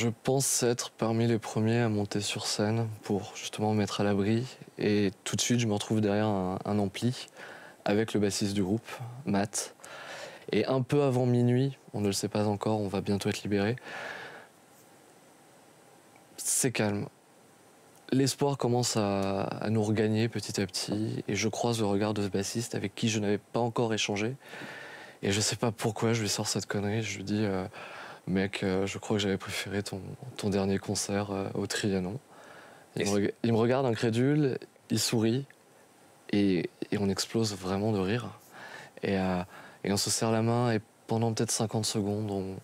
Je pense être parmi les premiers à monter sur scène pour justement me mettre à l'abri. Et tout de suite, je me retrouve derrière un ampli avec le bassiste du groupe, Matt. Et un peu avant minuit, on ne le sait pas encore, on va bientôt être libéré. C'est calme. L'espoir commence à nous regagner petit à petit. Et je croise le regard de ce bassiste avec qui je n'avais pas encore échangé. Et je sais pas pourquoi je lui sors cette connerie. Je lui dis, mec, je crois que j'avais préféré ton dernier concert au Trianon. Il me regarde incrédule, il sourit et on explose vraiment de rire. Et, euh, et on se serre la main et pendant peut-être 50 secondes,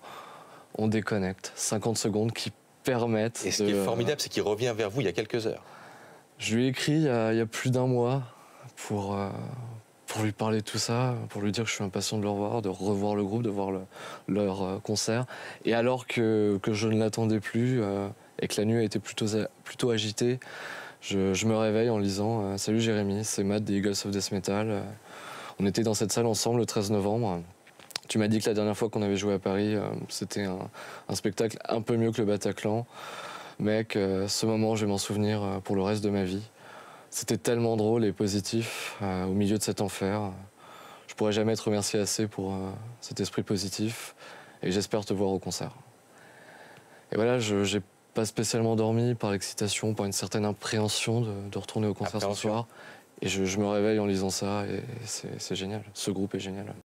on déconnecte. 50 secondes qui permettent. Et ce qui est formidable, c'est qu'il revient vers vous il y a quelques heures. Je lui ai écrit il y a plus d'un mois pour lui parler de tout ça, pour lui dire que je suis impatient de le revoir, de revoir le groupe, de voir leur concert. Et alors que je ne l'attendais plus et que la nuit a été plutôt agitée, je me réveille en lisant Salut Jérémy, c'est Matt des Eagles of Death Metal. On était dans cette salle ensemble le 13 novembre. Tu m'as dit que la dernière fois qu'on avait joué à Paris, c'était un spectacle un peu mieux que le Bataclan. Mec, ce moment, je vais m'en souvenir pour le reste de ma vie. C'était tellement drôle et positif au milieu de cet enfer. Je pourrais jamais te remercier assez pour cet esprit positif et j'espère te voir au concert. Et voilà, je n'ai pas spécialement dormi par l'excitation, par une certaine appréhension de retourner au concert ce soir. Et je me réveille en lisant ça et c'est génial. Ce groupe est génial.